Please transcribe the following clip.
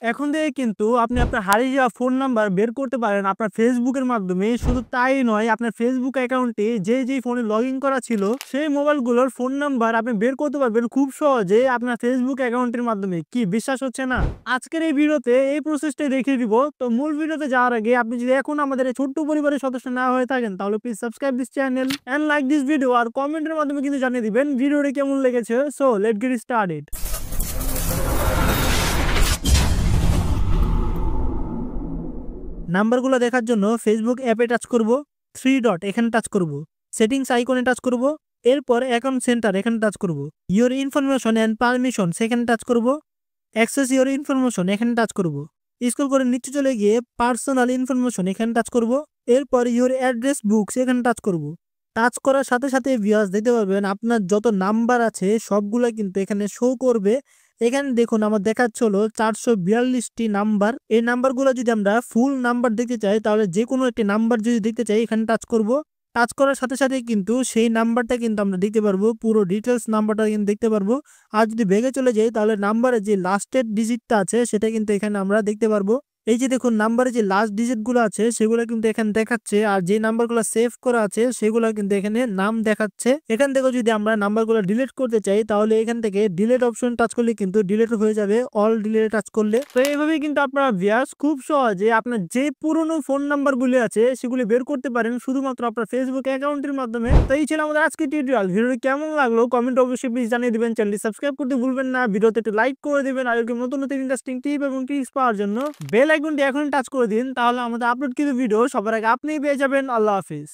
এখন থেকে কিন্তু আপনি আপনার হারিয়ে যাওয়া ফোন নাম্বার বের করতে পারেন আপনার ফেসবুকের মাধ্যমে। শুধু তাই নয়, আপনার ফেসবুক অ্যাকাউন্টে যেই ফোনে লগইন করা ছিল সেই মোবাইলগুলোর ফোন নাম্বার আপনি বের করতে পারবেন খুব সহজে আপনার ফেসবুক অ্যাকাউন্টের মাধ্যমে। কি বিশ্বাস হচ্ছে না? আজকের এই ভিডিওতে এই প্রসেসটাই দেখিয়ে দিব। তো মূল ভিডিওতে যাওয়ার আগে আপনি যদি এখন আমাদের এই ছোট্ট পরিবারের সদস্য না হয়ে থাকেন তাহলে please subscribe this channel and like this video, আর কমেন্টের মাধ্যমে কিন্তু জানিয়ে দিবেন ভিডিওটি কেমন লেগেছে। So let's get started. নাম্বারগুলো দেখার জন্য ফেসবুক অ্যাপে টাচ করব, থ্রি ডট এখানে টাচ করব, সেটিংস আইকনে টাচ করব, এরপর অ্যাকাউন্ট সেন্টার এখানে টাচ করব, ইওর ইনফরমেশন অ্যান্ড পারমিশন সেখানে টাচ করব, অ্যাক্সেস ইওর ইনফরমেশন এখানে টাচ করব, স্ক্রল করে নিচে চলে গিয়ে পার্সোনাল ইনফরমেশন এখানে টাচ করব, এরপর ইওর অ্যাড্রেস বুকস এখানে টাচ করব। টাচ করার সাথে সাথে ভিউয়ার্স দেখতে পারবেন আপনার যত নাম্বার আছে সবগুলো কিন্তু এখানে শো করবে। এখানে দেখুন আমার দেখাচ্ছে হলো 442টি নাম্বার। এই নাম্বারগুলো যদি আমরা ফুল নাম্বার দেখতে চাই তাহলে যে কোনো একটি নাম্বার যদি দেখতে চাই এখানে টাচ করব। টাচ করার সাথে সাথে কিন্তু সেই নাম্বারটা কিন্তু আমরা দেখতে পারবো, পুরো ডিটেলস নাম্বারটা কিন্তু দেখতে পারবো। আর যদি বেগে চলে যাই তাহলে নাম্বারের যে লাস্টের ডিজিটটা আছে সেটা কিন্তু এখানে আমরা দেখতে পারবো। এই যে দেখুন নাম্বারে যে লাস্ট ডিজিট গুলো আছে সেগুলো কিন্তু এখানে দেখাচ্ছে, আর যে নাম্বারগুলো সেভ করা আছে সেগুলো কিন্তু এখানে নাম দেখাচ্ছে। এখান থেকে যদি আমরা নাম্বারগুলো ডিলিট করতে চাই তাহলে এখান থেকে ডিলিট অপশন টাচ করলে কিন্তু ডিলিট হয়ে যাবে, অল ডিলিট টাচ করলে। তো এইভাবে কিন্তু আপনারা ভিউয়ার্স খুব সহজে আপনার যে পুরনো ফোন নাম্বারগুলি আছে সেগুলি বের করতে পারেন শুধুমাত্র আপনার ফেসবুক অ্যাকাউন্টের মাধ্যমে। তো এই ছিল আমাদের আজকের টিউটোরিয়াল। ভিডিওটি কেমন লাগলো কমেন্ট অবশ্যই প্লিজ জানিয়ে দিবেন। চ্যানেলটি সাবস্ক্রাইব করতে ভুলবেন না, ভিডিওতে একটু লাইক করে দিবেন, আর এরকম নতুন নতুন ইন্টারেস্টিং টিপ এবং ট্রিক্স পাওয়ার জন্য বেল আইকনটি এখন টাচ করে দিন, তাহলে আমাদের আপলোড কিছু ভিডিও সবার আগে আপনিই পেয়ে যাবেন। আল্লাহ হাফিজ।